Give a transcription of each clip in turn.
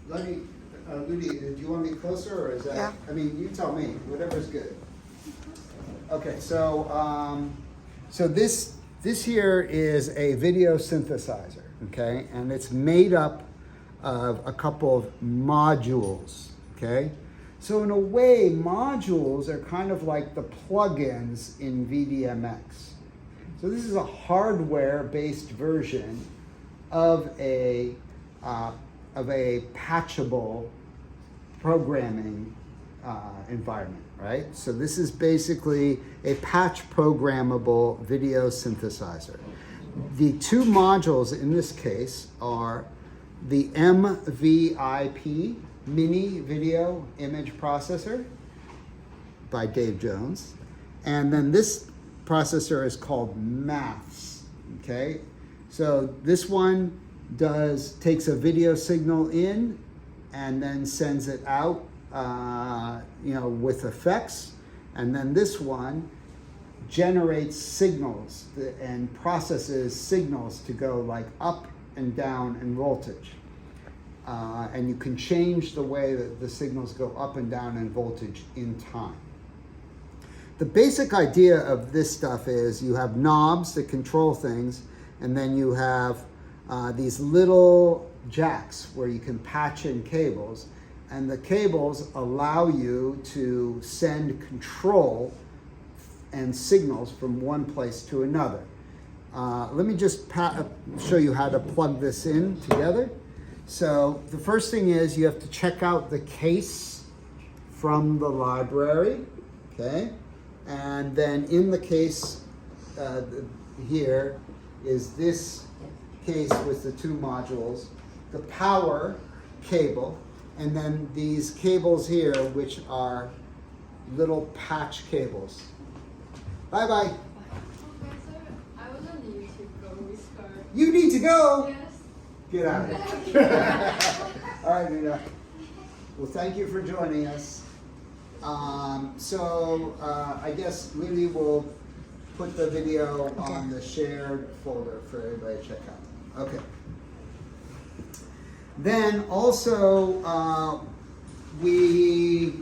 let me, Ludi, do you want me closer or is that? Yeah. I mean, you tell me, whatever's good. Okay, so this here is a video synthesizer, okay, and it's made up of a couple of modules, okay. So in a way, modules are kind of like the plugins in VDMX. So this is a hardware-based version of a patchable programming environment, right? So this is basically a patch programmable video synthesizer. The two modules in this case are the MVIP, Mini Video Image Processor by Dave Jones. And then this processor is called MATHS, okay? So this one takes a video signal in and then sends it out, with effects. And then this one generates signals and processes signals to go like up and down in voltage. And you can change the way that the signals go up and down in voltage in time. The basic idea of this stuff is you have knobs that control things, and then you have these little jacks where you can patch in cables, and the cables allow you to send control and signals from one place to another. Let me just show you how to plug this in together. So the first thing is you have to check out the case from the library, okay? And then in the case here is this case with the two modules, the power cable, and then these cables here, which are little patch cables. Bye-bye. Okay, so I was on the YouTube go with her. You need to go. Yes. Get out of here. All right, Nina. Well, thank you for joining us. I guess Ludi will put the video on the shared folder for everybody to check out. Okay. Then also we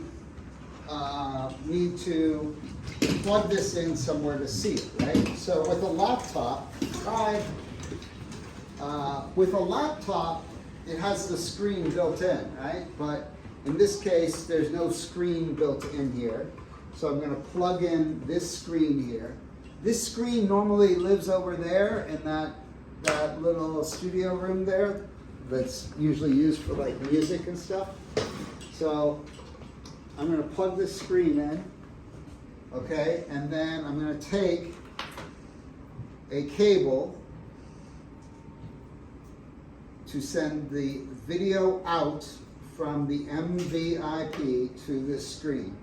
need to plug this in somewhere to see it, right? So with a laptop, with a laptop, it has the screen built in, right? But in this case, there's no screen built in here. So I'm going to plug in this screen here. This screen normally lives over there in that little studio room there that's usually used for like music and stuff. So I'm going to plug this screen in, okay? And then I'm going to take a cable to send the video out from the MVIP to this screen.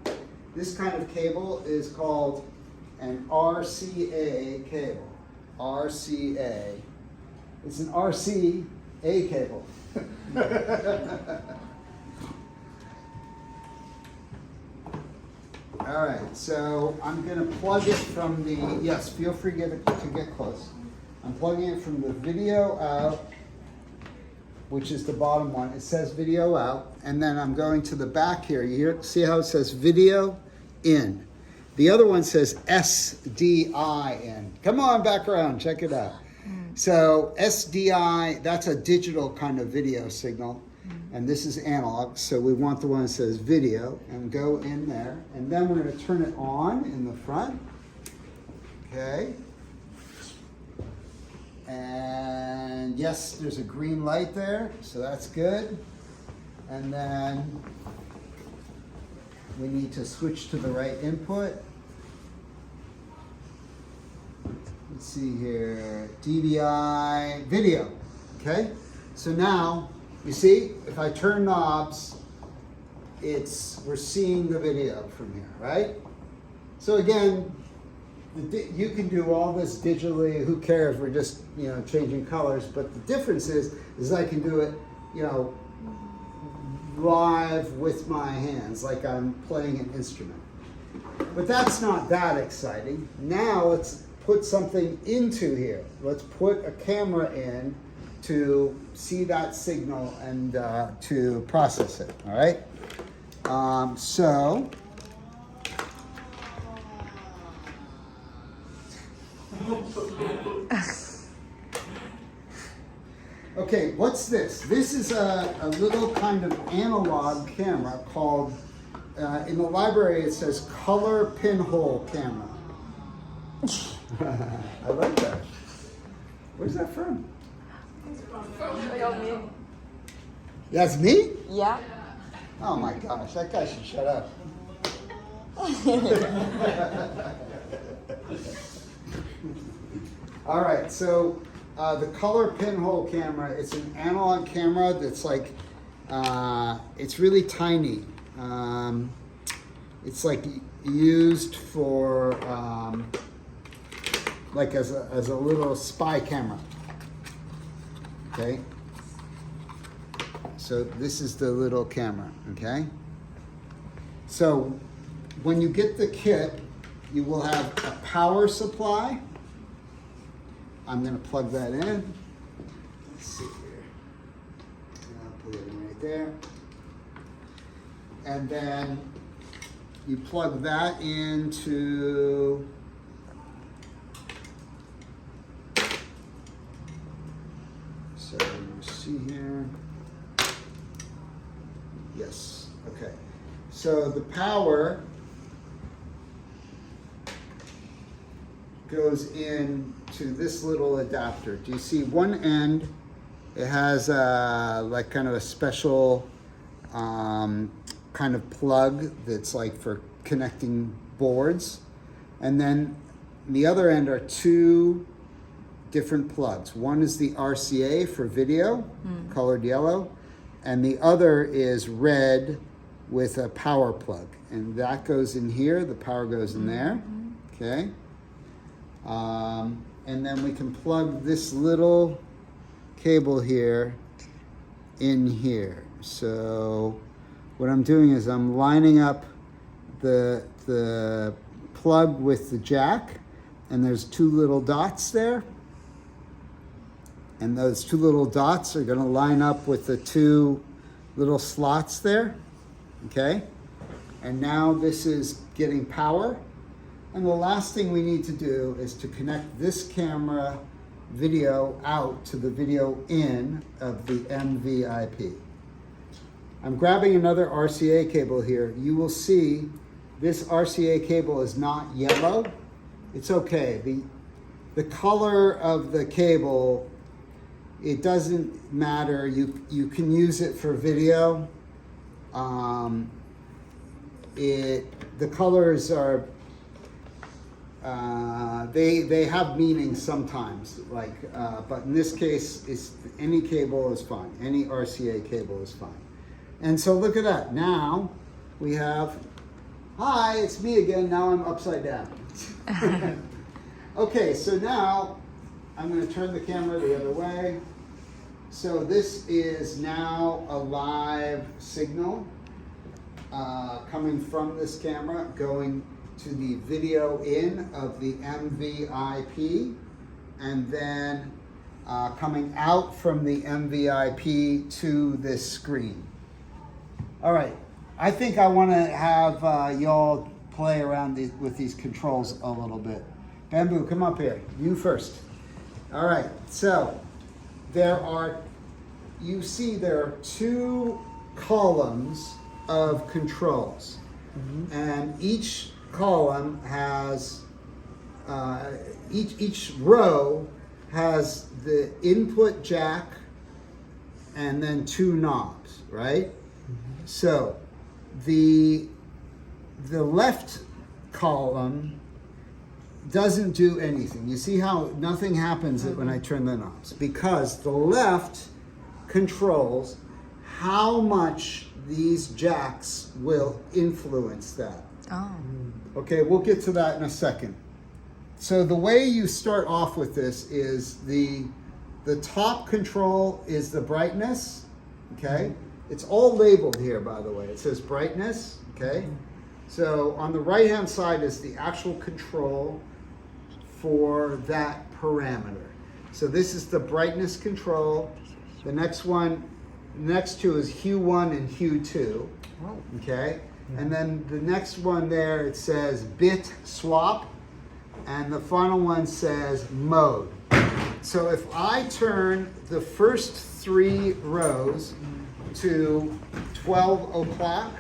This kind of cable is called an RCA cable. RCA. It's an RCA cable. All right, so I'm going to plug it from the, yes, feel free to get close. I'm plugging it from the video out, which is the bottom one. It says video out, and then I'm going to the back here. You see how it says video in. The other one says SDI in. Come on back around, check it out. So SDI, that's a digital kind of video signal, and this is analog, so we want the one that says video, and go in there, and then we're going to turn it on in the front. Okay. And yes, there's a green light there, so that's good. And then we need to switch to the right input. Let's see here, DVI video, okay? So now, you see, if I turn knobs, we're seeing the video from here, right? So again, you can do all this digitally, who cares, we're just, changing colors, but the difference is I can do it, live with my hands, like I'm playing an instrument. But that's not that exciting. Now let's put something into here. Let's put a camera in to see that signal and to process it, all right? So, okay, what's this? This is a little kind of analog camera called, in the library it says color pinhole camera. I like that. Where's that from? That's me? Yeah. Oh my gosh, that guy should shut up. All right, so the color pinhole camera, it's an analog camera that's like, it's really tiny. It's like used for, like as a little spy camera. Okay? So this is the little camera, okay? So when you get the kit, you will have a power supply. I'm gonna plug that in. Let's see here. And I'll put it in right there. And then you plug that into so you see here. Yes, okay. So the power goes into this little adapter. Do you see one end? It has like kind of a special kind of plug that's like for connecting boards. And then the other end are two different plugs. One is the RCA for video, colored yellow, and the other is red with a power plug. And that goes in here, the power goes in there, okay? And then we can plug this little cable here in here. So what I'm doing is I'm lining up the plug with the jack, and there's two little dots there. And those two little dots are gonna line up with the two little slots there, okay? And now this is getting power. And the last thing we need to do is to connect this camera video out to the video in of the MVIP. I'm grabbing another RCA cable here. You will see this RCA cable is not yellow. It's okay. The color of the cable, it doesn't matter. You can use it for video. The colors are they have meaning sometimes, like but in this case, any cable is fine. Any RCA cable is fine. And so look at that. Now we have, hi, it's me again. Now I'm upside down. Okay, so now I'm going to turn the camera the other way. So this is now a live signal coming from this camera, going to the video in of the MVIP, and then coming out from the MVIP to this screen. All right, I think I want to have y'all play around with these controls a little bit. Bamboo, come up here. You first. All right, so you see there are two columns of controls, and each column has, each row has the input jack and then two knobs, right? So the left column doesn't do anything. You see how nothing happens when I turn the knobs, because the left controls how much these jacks will influence that. Oh. Okay, we'll get to that in a second. So the way you start off with this is the top control is the brightness, okay? It's all labeled here, by the way. It says brightness, okay? So on the right-hand side is the actual control for that parameter. So this is the brightness control. The next one, next two is hue 1 and hue 2. Oh. Okay? And then the next one there, it says bit swap. And the final one says mode. So if I turn the first 3 rows to 12 o'clock,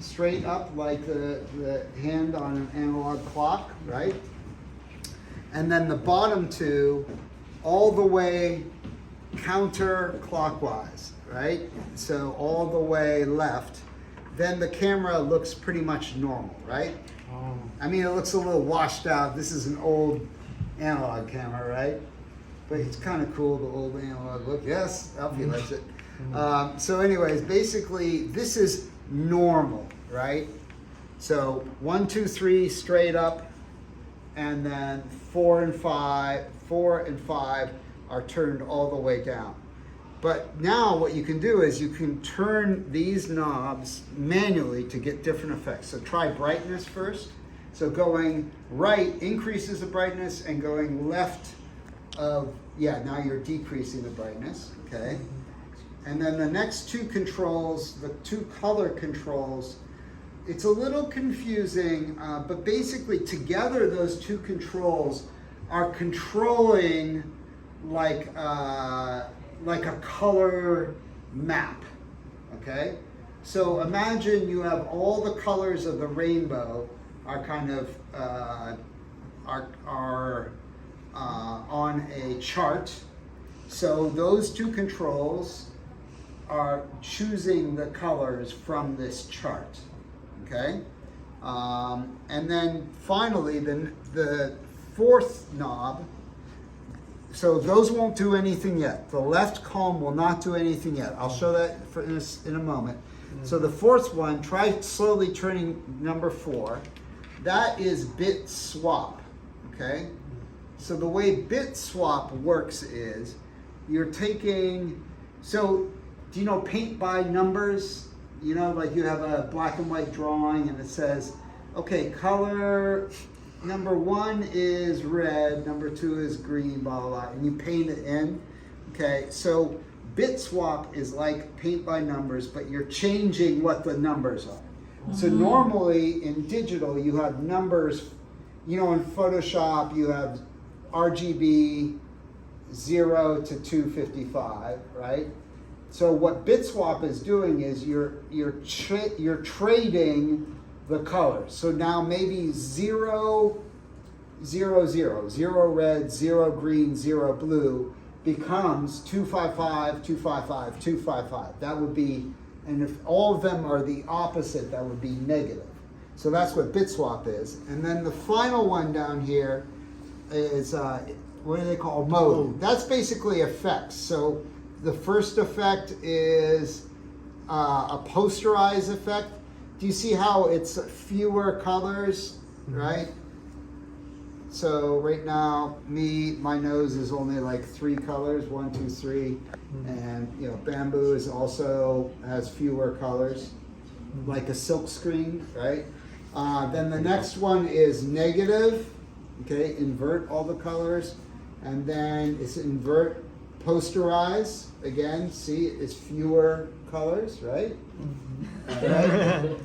straight up like the hand on an analog clock, right? And then the bottom 2 all the way counterclockwise, right? So all the way left, then the camera looks pretty much normal, right? Oh. I mean, it looks a little washed out. This is an old analog camera, right? But it's kind of cool, the old analog look. Yes, Alfie likes it. So anyways, basically, this is normal, right? So 1, 2, 3 straight up, and then 4 and 5 are turned all the way down. But now what you can do is you can turn these knobs manually to get different effects. So try brightness first. So going right increases the brightness, and going left now you're decreasing the brightness, okay? And then the next 2 controls, the 2 color controls, it's a little confusing, but basically together those 2 controls are controlling like a color map, okay? So imagine you have all the colors of the rainbow are kind of on a chart. So those 2 controls are choosing the colors from this chart, okay? And then finally, the 4th knob, so those won't do anything yet. The left column will not do anything yet. I'll show that in a moment. So the 4th one, try slowly turning number 4. That is bit swap, okay? So the way bit swap works is you're taking, so do you know paint by numbers? You know, like you have a black and white drawing and it says, okay, color number 1 is red, number 2 is green, blah, blah, blah, and you paint it in. Okay, so bit swap is like paint by numbers, but you're changing what the numbers are. So normally in digital, you have numbers, you know, in Photoshop, you have RGB 0 to 255, right? So what bit swap is doing is you're trading the colors. So now maybe 0, 0, 0, 0 red, 0 green, 0 blue becomes 255, 255, 255. That would be, and if all of them are the opposite, that would be negative. So that's what bit swap is. And then the final one down here is, what do they call mode? That's basically effects. So the first effect is a posterized effect. Do you see how it's fewer colors, right? So right now, my nose is only like 3 colors, 1, 2, 3. And you know, bamboo is also has fewer colors, like a silk screen, right? Then the next one is negative, okay, invert all the colors. And then it's invert posterize, again, see, it's fewer colors, right? Right?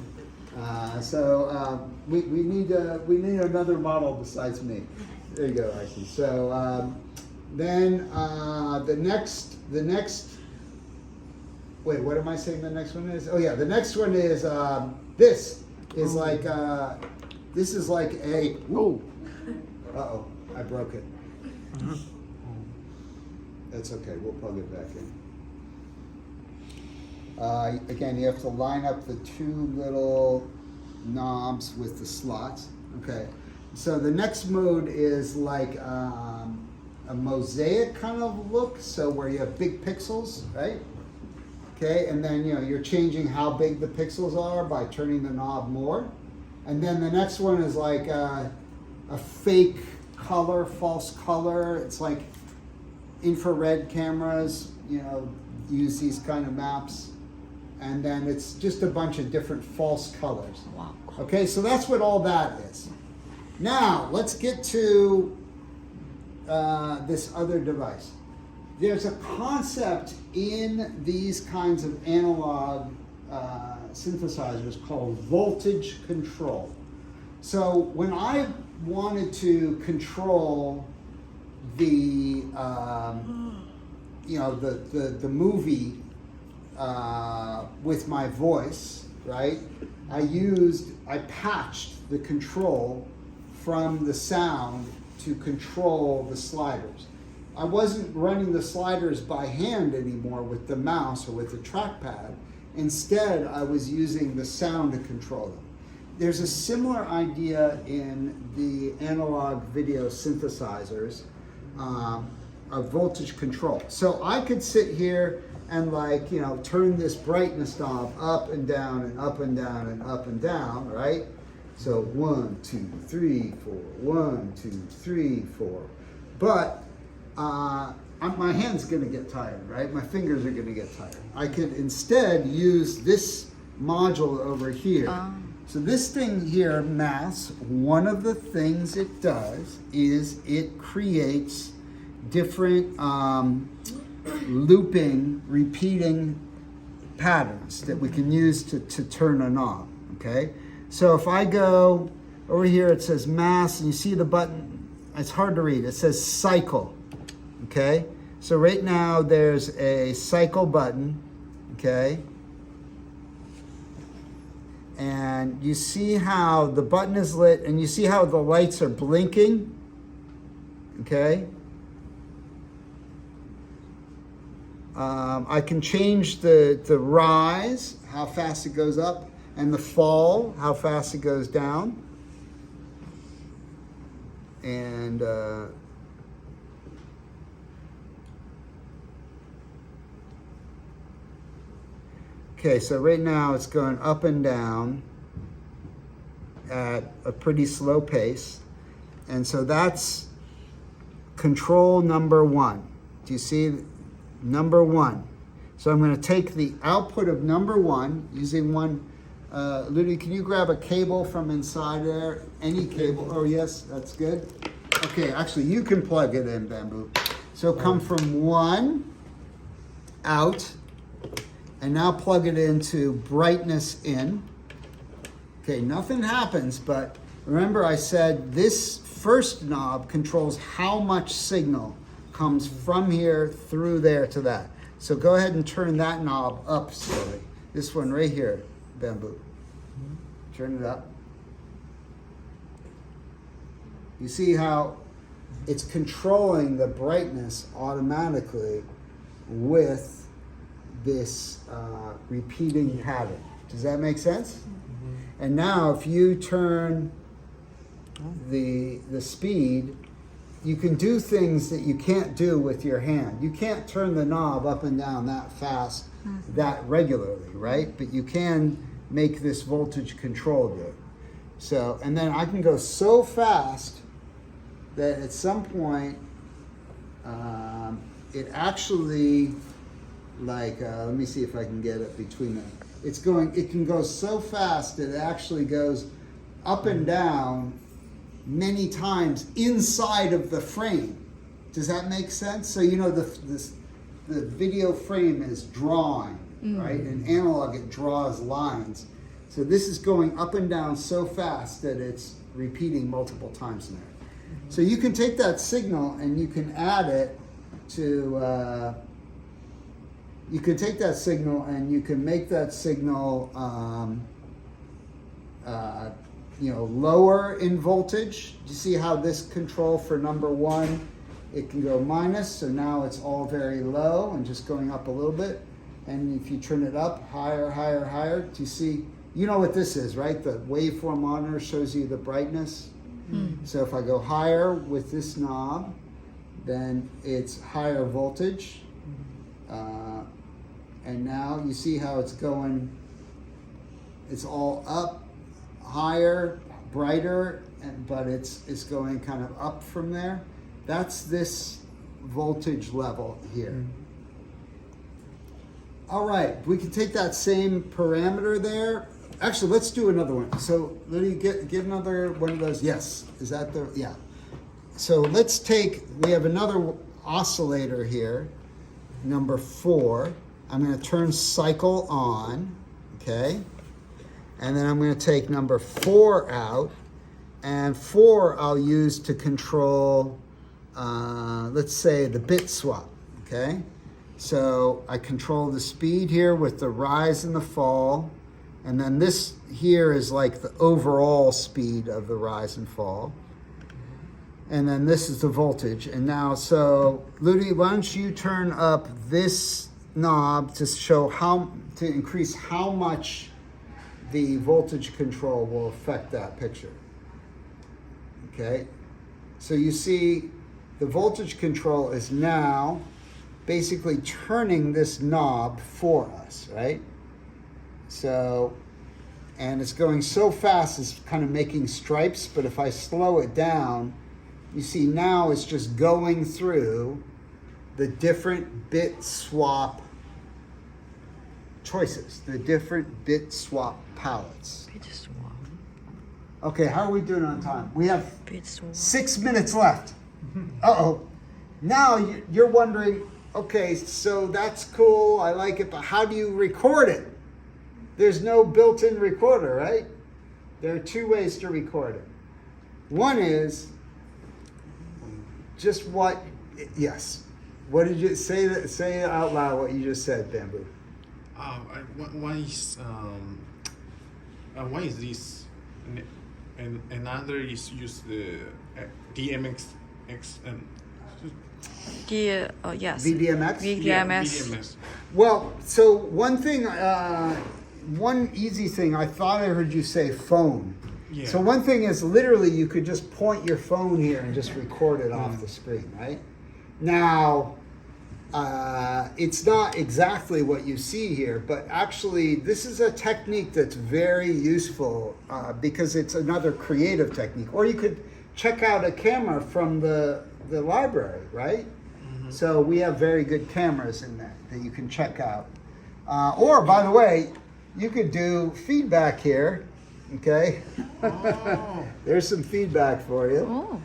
We need another model besides me. There you go, Icy. So then the next. Wait, what am I saying? The next one is? Oh yeah, the next one is this is like this is like a. Whoa. Uh-oh, I broke it. That's okay. We'll plug it back in. Again, you have to line up the 2 little knobs with the slots. Okay. So the next mode is like a mosaic kind of look. So where you have big pixels, right? Okay. And then you're changing how big the pixels are by turning the knob more. And then the next one is like a fake color, false color. It's like infrared cameras, use these kind of maps. And then it's just a bunch of different false colors. Wow. Okay, so that's what all that is. Now, let's get to this other device. There's a concept in these kinds of analog synthesizers called voltage control. So when I wanted to control the the movie with my voice, right? I patched the control from the sound to control the sliders. I wasn't running the sliders by hand anymore with the mouse or with the trackpad. Instead, I was using the sound to control them. There's a similar idea in the analog video synthesizers of voltage control. So I could sit here and turn this brightness knob up and down and up and down and up and down, right? So 1, 2, 3, 4, 1, 2, 3, 4. But my hand's gonna get tired, right? My fingers are gonna get tired. I could instead use this module over here. So this thing here, Mass, one of the things it does is it creates different looping, repeating patterns that we can use to turn a knob, okay? So if I go over here, it says Mass, and you see the button, it's hard to read, it says cycle, okay? So right now there's a cycle button, okay? And you see how the button is lit, and you see how the lights are blinking, okay? I can change the rise, how fast it goes up, and the fall, how fast it goes down. And okay, so right now it's going up and down at a pretty slow pace. And so that's control number 1. Do you see number 1? So I'm going to take the output of number 1 using one. Ludi, can you grab a cable from inside there? Any cable? Oh, yes, that's good. Okay, actually, you can plug it in, Bamboo. So come from 1 out, and now plug it into brightness in. Okay, nothing happens, but remember I said this first knob controls how much signal comes from here through there to that. So go ahead and turn that knob up slowly. This one right here, Bamboo. Turn it up. You see how it's controlling the brightness automatically with this repeating pattern. Does that make sense? Mm-hmm. And now if you turn the speed, you can do things that you can't do with your hand. You can't turn the knob up and down that fast, that regularly, right? But you can make this voltage control good. So, and then I can go so fast that at some point, it actually, let me see if I can get it between them. It can go so fast that it actually goes up and down many times inside of the frame. Does that make sense? So the video frame is drawing, right? In analog, it draws lines. So this is going up and down so fast that it's repeating multiple times in there. So you can take that signal and you can add it to, you can take that signal and you can make that signal, lower in voltage. Do you see how this control for number 1, it can go minus, so now it's all very low and just going up a little bit. And if you turn it up, higher, higher, higher, do you see, you know what this is, right? The waveform monitor shows you the brightness. So if I go higher with this knob, then it's higher voltage. And now you see how it's going, it's all up, higher, brighter, but it's going kind of up from there. That's this voltage level here. All right, we can take that same parameter there. Actually, let's do another one. So, Lydia, get another one of those. Yes, is that the, yeah. so let's take, we have another oscillator here, number 4. I'm going to turn cycle on, okay? And then I'm going to take number 4 out, and 4 I'll use to control, let's say, the bit swap, okay? So I control the speed here with the rise and the fall, and then this here is like the overall speed of the rise and fall. And then this is the voltage. And now, so Ludi, why don't you turn up this knob to show to increase how much the voltage control will affect that picture. Okay, so you see the voltage control is now basically turning this knob for us, right? So, and it's going so fast, it's kind of making stripes, but if I slow it down, you see now it's just going through the different bit swap choices, the different bit swap palettes. Bit swap. Okay, how are we doing on time? We have Bit swap. 6 minutes left. Uh-oh. Now you're wondering, okay, so that's cool, I like it, but how do you record it? There's no built-in recorder, right? There are 2 ways to record it. One is just yes. What did you say? Say out loud what you just said, Bamboo. One is this, and another is use the DMX and Yes. VDMX? VDMS. Well, so one thing, one easy thing, I thought I heard you say phone. Yeah. So one thing is literally you could just point your phone here and just record it off the screen, right? Now, it's not exactly what you see here, but actually this is a technique that's very useful because it's another creative technique. Or you could check out a camera from the library, right? Mm-hmm. So we have very good cameras in there that you can check out. Or, by the way, you could do feedback here, okay? Oh. There's some feedback for you. Oh.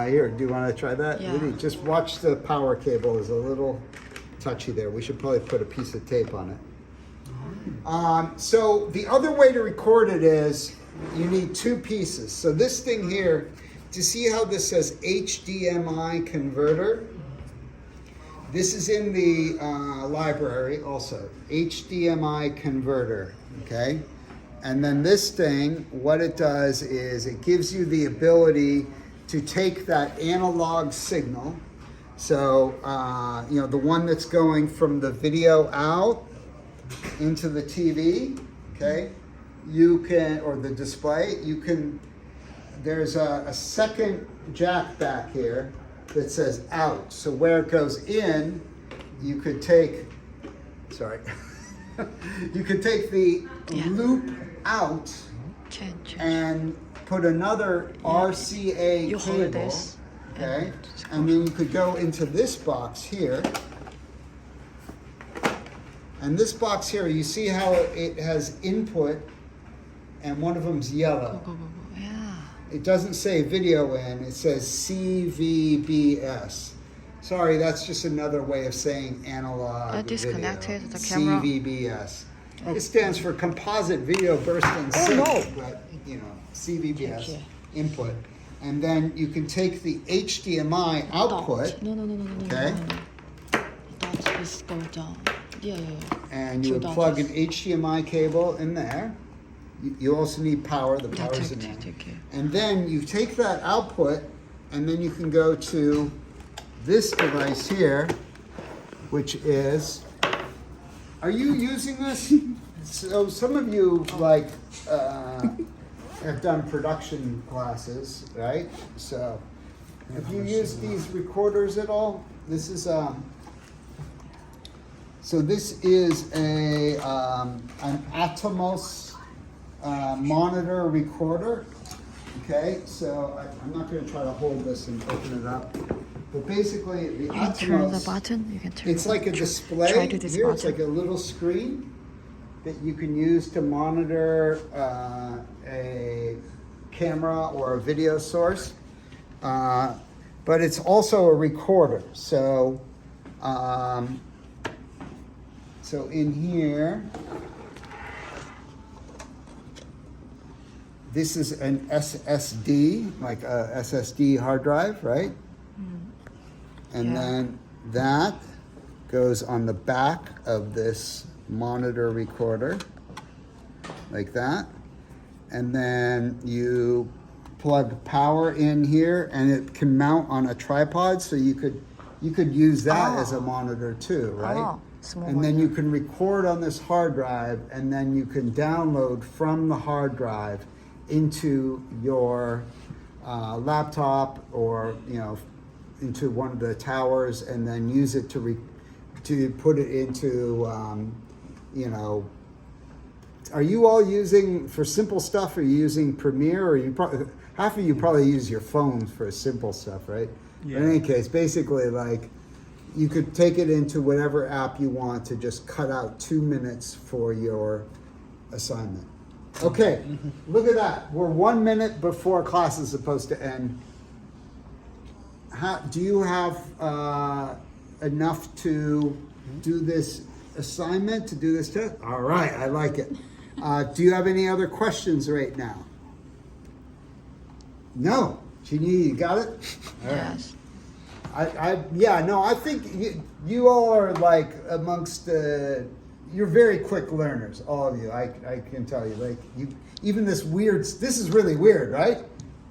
Here, do you want to try that? Yeah. Lily, just watch the power cable is a little touchy there. We should probably put a piece of tape on it. So the other way to record it is you need 2 pieces. So this thing here, do you see how this says HDMI converter? This is in the library also, HDMI converter, okay? And then this thing, what it does is it gives you the ability to take that analog signal. So, the one that's going from the video out into the TV, okay? You can, or the display, you can, there's a second jack back here that says out. So where it goes in, you could take, sorry, you could take the loop out Change. and put another RCA You hold cable, this. okay? And then you could go into this box here. And this box here, you see how it has input and one of them's yellow. Yeah. It doesn't say video in, it says CVBS. Sorry, that's just another way of saying analog I disconnected video. the camera. CVBS. It stands for Composite Video Bursting Sync, but CVBS, Okay. input. And then you can take the HDMI output, No. okay, Dot is go down. Yeah. and you would 2 plug an dots. HDMI cable in there. You also need power, the power's in there. Okay. And then you take that output, and then you can go to this device here, which is, are you using this? So some of you have done production classes, right? So have you used these recorders at all? This is so this is an Atomos monitor recorder. Okay, so I'm not going to try to hold this and open it up, but basically the You can turn the Atomos, button. You can turn. it's the like a button. display Try to this here. It's button. like a little screen that you can use to monitor a camera or a video source. but it's also a recorder. So, so in here, this is an SSD, like a SSD hard drive, right? And Yeah. then that goes on the back of this monitor recorder, like that. And then you plug power in here, and it can mount on a tripod, so you could use that as a monitor too, right? Oh, small and then one, you can record on this hard drive, and then you can download from the hard drive into your laptop, or into one of the towers, and then use it to put it into Are you all using, for simple stuff, are you using Premiere, or you probably, half of you probably use your phones for simple stuff, right? Yeah. In any case, basically, like, you could take it into whatever app you want to just cut out 2 minutes for your assignment. Okay, look at that. We're 1 minute before class is supposed to end. Do you have enough to do this assignment, to do this test? All right, I like it. Do you have any other questions right now? No. Jeannie, you got it? All right. Yes. I think you all are like amongst you're very quick learners, all of you. I can tell you, like, even this is really weird, right?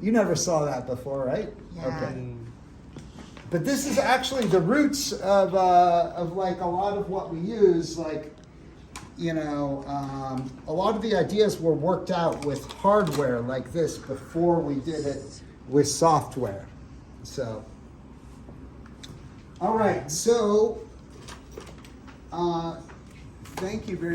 You never saw that before, right? Yeah. Okay. But this is actually the roots of like a lot of what we use, like, a lot of the ideas were worked out with hardware like this before we did it with software. So, all right, so thank you very